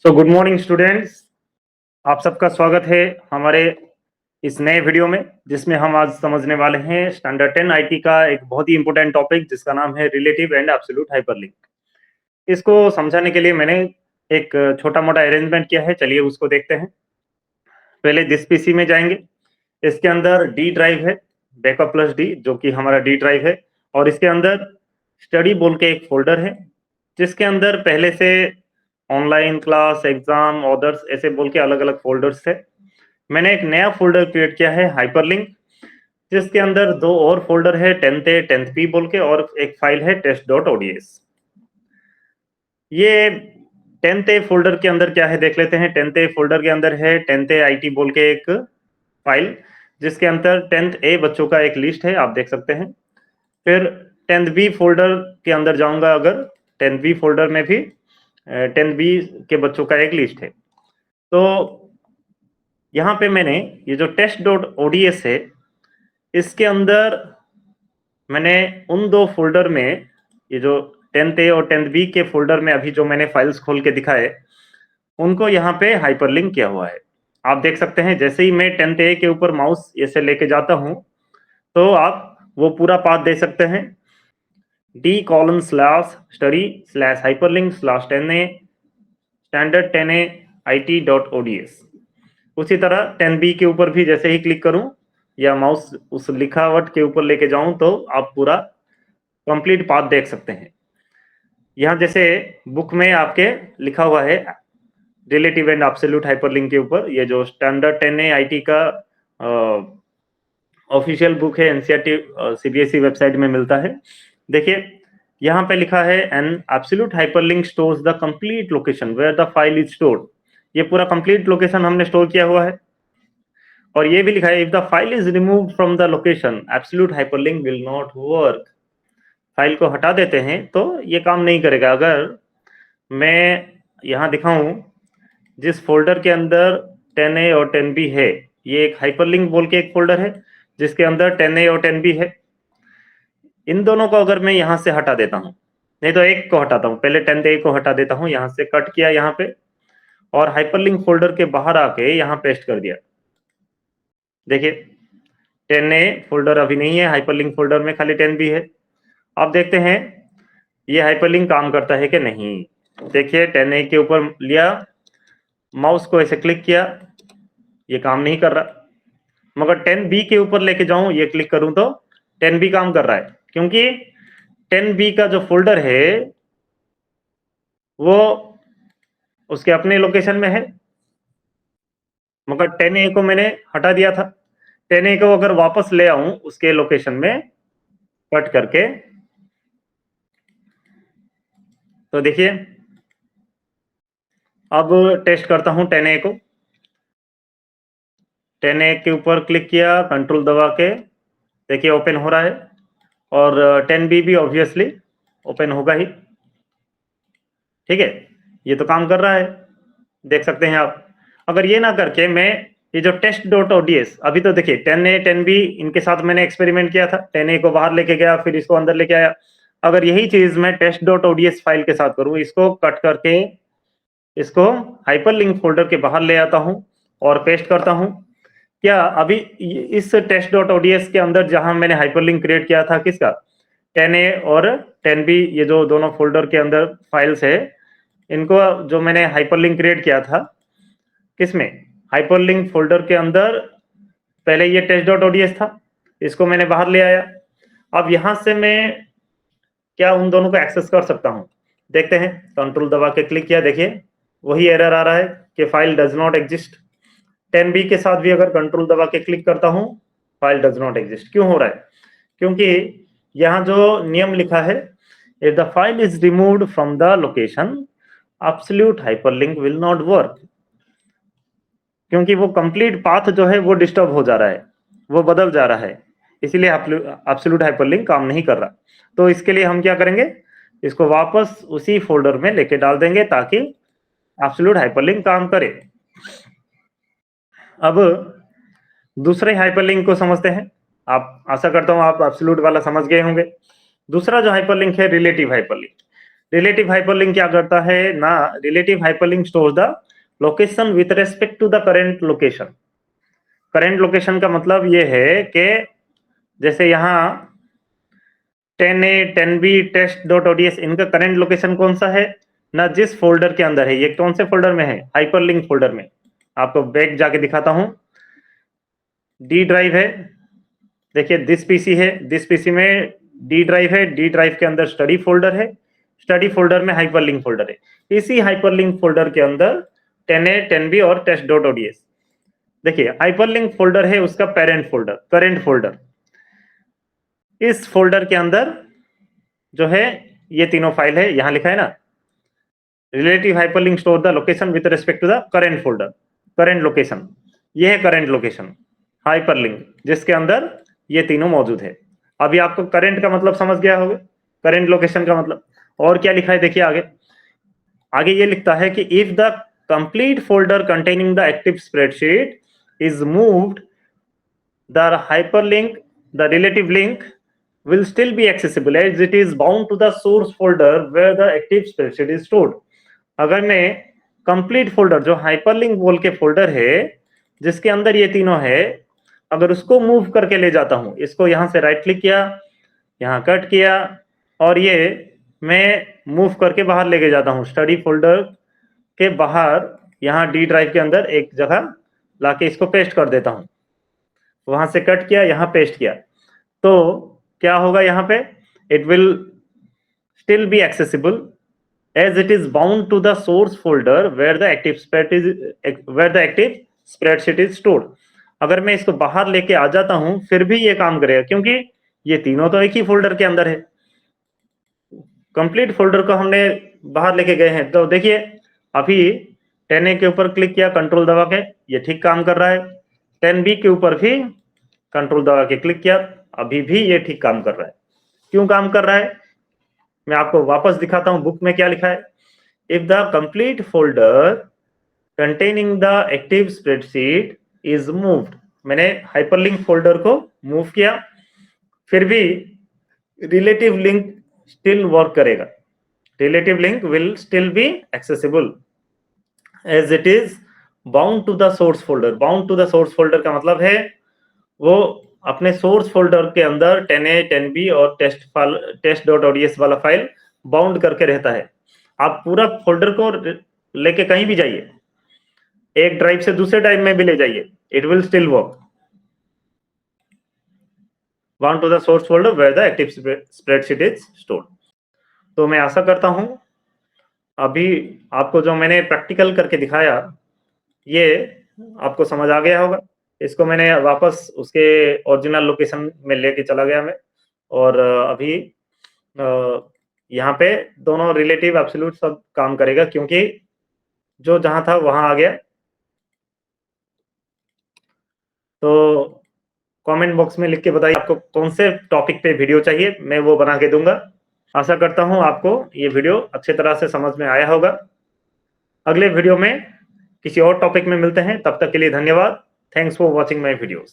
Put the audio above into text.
Good morning students. आप सबका स्वागत है हमारे इस नए वीडियो में, जिसमें हम आज समझने वाले हैं स्टैंडर्ड 10 आईटी का एक बहुत ही इंपॉर्टेंट टॉपिक, जिसका नाम है रिलेटिव एंड एब्सोल्यूट हाइपरलिंक। इसको समझाने के लिए मैंने एक छोटा मोटा अरेंजमेंट किया है, चलिए उसको देखते हैं। पहले दिस पीसी में जाएंगे। इसके अंदर डी ड्राइव है, बैकअप प्लस डी, जो कि हमारा डी ड्राइव है, और इसके अंदर स्टडी बोल के एक फोल्डर है, जिसके अंदर पहले से ऑनलाइन क्लास, एग्जाम, ऑर्डर्स ऐसे बोल के अलग अलग फोल्डर्स थे। मैंने एक नया फोल्डर क्रिएट किया है हाइपरलिंक, जिसके अंदर दो और फोल्डर है, 10th ए 10th बी बोल के, और एक फाइल है test.ods। ये 10th ए फोल्डर के अंदर क्या है देख लेते हैं। 10th ए फोल्डर के अंदर है 10th ए आईटी बोल के एक फाइल, जिसके अंदर 10th ए बच्चों का एक लिस्ट है, आप देख सकते हैं। फिर 10th बी फोल्डर के अंदर जाऊंगा, अगर 10th बी फोल्डर में भी 10th बी के बच्चों का एक लिस्ट है। तो यहाँ पे मैंने ये जो test.ods है, इसके अंदर मैंने उन दो फोल्डर में, ये जो 10th ए और 10th बी के फोल्डर में अभी जो मैंने फाइल्स खोल के दिखाए, उनको यहाँ पे हाइपरलिंक किया हुआ है। आप देख सकते हैं, जैसे ही मैं 10th ए के ऊपर माउस ऐसे लेके जाता हूँ, तो आप वो पूरा पाथ दे सकते हैं, d:/study/hyperlink/10a standard 10a it.ods। उसी तरह 10b के ऊपर भी जैसे ही क्लिक करूं या माउस उस लिखावट के ऊपर लेके जाऊं, तो आप पूरा कंप्लीट पाथ देख सकते हैं। यहाँ जैसे बुक में आपके लिखा हुआ है रिलेटिव एंड एब्सोल्यूट हाइपरलिंक के ऊपर, ये जो स्टैंडर्ड 10a आईटी का ऑफिशियल बुक है, एनसीईआरटी सीबीएसई वेबसाइट में मिलता है। देखिए यहाँ पे लिखा है an absolute hyperlink stores the complete location where the file is stored. ये पूरा कंप्लीट लोकेशन हमने स्टोर किया हुआ है। और ये भी लिखा है if the file is removed from the location absolute hyperlink will not work. File को हटा देते हैं तो ये काम नहीं करेगा। अगर मैं यहाँ दिखाऊं, जिस फोल्डर के अंदर 10a और 10b है, ये एक हाइपरलिंक बोल के एक फोल्डर है, जिसके अंदर 10a और 10b है। इन दोनों को अगर मैं यहाँ से हटा देता हूँ, नहीं तो एक को हटाता हूँ, पहले 10th ए को हटा देता हूँ, यहाँ से कट किया यहाँ पे, और हाइपरलिंक फोल्डर के बाहर आके यहाँ पेस्ट कर दिया। देखिए 10a फोल्डर अभी नहीं है, हाइपरलिंक फोल्डर में खाली 10b है। अब देखते हैं ये हाइपरलिंक काम करता है कि नहीं। देखिए 10a के ऊपर लिया, माउस को ऐसे क्लिक किया, ये काम नहीं कर रहा। मगर 10b के ऊपर लेके जाऊं, ये क्लिक करूं तो 10b काम कर रहा है, क्योंकि 10b का जो फोल्डर है वो उसके अपने लोकेशन में है। मगर 10a को मैंने हटा दिया था। 10a को अगर वापस ले आऊं उसके लोकेशन में कट करके, तो देखिए अब टेस्ट करता हूं 10a को। 10a के ऊपर क्लिक किया, कंट्रोल दबा के, देखिए ओपन हो रहा है, और 10b भी ऑब्वियसली ओपन होगा ही। ठीक है, ये तो काम कर रहा है, देख सकते हैं आप। अगर ये ना करके मैं ये जो test.ods, अभी तो देखिए 10a 10b इनके साथ मैंने एक्सपेरिमेंट किया था, 10a को बाहर लेके गया, फिर इसको अंदर लेके आया। अगर यही चीज मैं test.ods फाइल के साथ करूं, इसको कट करके इसको हाइपरलिंक फोल्डर के बाहर ले आता हूं और पेस्ट करता हूं, क्या अभी इस test.ods के अंदर जहां मैंने हाइपरलिंक क्रिएट किया था, किसका, 10a और 10b, ये जो दोनों फोल्डर के अंदर फाइल्स है, इनको जो मैंने हाइपरलिंक क्रिएट किया था, किसमें, हाइपरलिंक फोल्डर के अंदर पहले ये test.ods था, इसको मैंने बाहर ले आया। अब यहां से मैं क्या उन दोनों को एक्सेस कर सकता हूं, देखते हैं। कंट्रोल दबा के क्लिक किया, देखिए वही एरर आ रहा है कि file does not exist. 10b के साथ भी अगर कंट्रोल दबा के क्लिक करता हूं, फाइल डज नॉट एग्जिस्ट। क्यों हो रहा है? क्योंकि यहाँ जो नियम लिखा है, if the file is removed from the location absolute hyperlink will not work. क्योंकि वो कंप्लीट पाथ जो है वो डिस्टर्ब हो जा रहा है, वो बदल जा रहा है, इसीलिए एब्सोल्यूट हाइपरलिंक काम नहीं कर रहा। तो इसके लिए हम क्या करेंगे, इसको वापस उसी फोल्डर में लेके डाल देंगे, ताकि एब्सोल्यूट हाइपरलिंक काम करे। अब दूसरे हाइपरलिंक को समझते हैं। आप, आशा करता हूं आप एब्सोल्यूट वाला समझ गए होंगे। दूसरा जो हाइपरलिंक है, रिलेटिव हाइपरलिंक। रिलेटिव हाइपरलिंक क्या करता है ना, relative hyperlink store the location with respect to the current location. Current location का मतलब ये है कि जैसे यहाँ 10A 10B test.ods इनका करंट लोकेशन कौन सा है ना, जिस फोल्डर के अंदर है, ये कौन से फोल्डर में है, हाइपरलिंक फोल्डर में। आपको बैक जाके दिखाता हूं, डी ड्राइव है, देखिए दिस पीसी है, दिस पीसी में डी ड्राइव है, डी ड्राइव के अंदर स्टडी फोल्डर है, स्टडी फोल्डर में हाइपरलिंक फोल्डर है। इसी हाइपरलिंक फोल्डर के अंदर 10A 10B और test.ods, देखिए हाइपरलिंक फोल्डर है उसका पेरेंट फोल्डर, करंट फोल्डर। इस फोल्डर के अंदर जो है ये तीनों फाइल है, यहां लिखा है ना, relative hyperlink store the location with respect to the current folder, current location, ये है करंट लोकेशन हाइपरलिंक, जिसके अंदर ये तीनों मौजूद है। अभी आपको करंट का मतलब समझ गया होगा, करंट लोकेशन का मतलब। और क्या लिखा है देखिए आगे, आगे ये लिखता है कि if the complete folder containing the active spreadsheet is moved, the hyperlink, the relative link will still be accessible as it is bound to the source folder where the active spreadsheet is stored। अगर मैं complete folder जो hyperlink बोल के folder है जिसके अंदर ये तीनों है, अगर उसको मूव करके ले जाता हूं, इसको यहां से राइट क्लिक किया, यहां कट किया और ये मैं मूव करके बाहर लेके जाता हूं, स्टडी फोल्डर के बाहर, यहां डी ड्राइव के अंदर एक जगह लाके इसको पेस्ट कर देता हूं, वहां से कट किया, यहां पेस्ट किया, तो क्या होगा यहाँ पे, it will still be accessible as it is bound to the source folder where the active spreadsheet is stored. अगर मैं इसको बाहर लेके आ जाता हूं फिर भी ये काम करेगा, क्योंकि ये तीनों तो एक ही फोल्डर के अंदर है। कंप्लीट फोल्डर को हमने बाहर लेके गए हैं, तो देखिए अभी 10A के ऊपर क्लिक किया कंट्रोल दबा के, ये ठीक काम कर रहा है। 10B के ऊपर भी कंट्रोल दबा के क्लिक किया, अभी भी ये ठीक काम कर रहा है। क्यों काम कर रहा है, मैं आपको वापस दिखाता हूं, बुक में क्या लिखा है, if the complete folder containing the active spreadsheet is moved, मैंने हाइपरलिंक फोल्डर को मूव किया, फिर भी रिलेटिव लिंक स्टिल वर्क करेगा, relative link will still be accessible as it is bound to the source folder. Bound to the source folder का मतलब है वो अपने सोर्स फोल्डर के अंदर 10A 10B और test.ods वाला फाइल बाउंड करके रहता है। आप पूरा फोल्डर को लेके कहीं भी जाइए, एक ड्राइव से दूसरे ड्राइव में भी ले जाइए, it will still work. Bound to the source folder where the active spreadsheet is stored. तो मैं आशा करता हूं अभी आपको जो मैंने प्रैक्टिकल करके दिखाया ये आपको समझ आ गया होगा। इसको मैंने वापस उसके ओरिजिनल लोकेशन में लेके चला गया मैं, और अभी यहाँ पे दोनों रिलेटिव एब्सोल्यूट सब काम करेगा, क्योंकि जो जहां था वहां आ गया। तो कमेंट बॉक्स में लिख के बताइए आपको कौन से टॉपिक पे वीडियो चाहिए, मैं वो बना के दूंगा। आशा करता हूं आपको ये वीडियो अच्छे तरह से समझ में आया होगा। अगले वीडियो में किसी और टॉपिक में मिलते हैं, तब तक के लिए धन्यवाद। Thanks for watching my videos.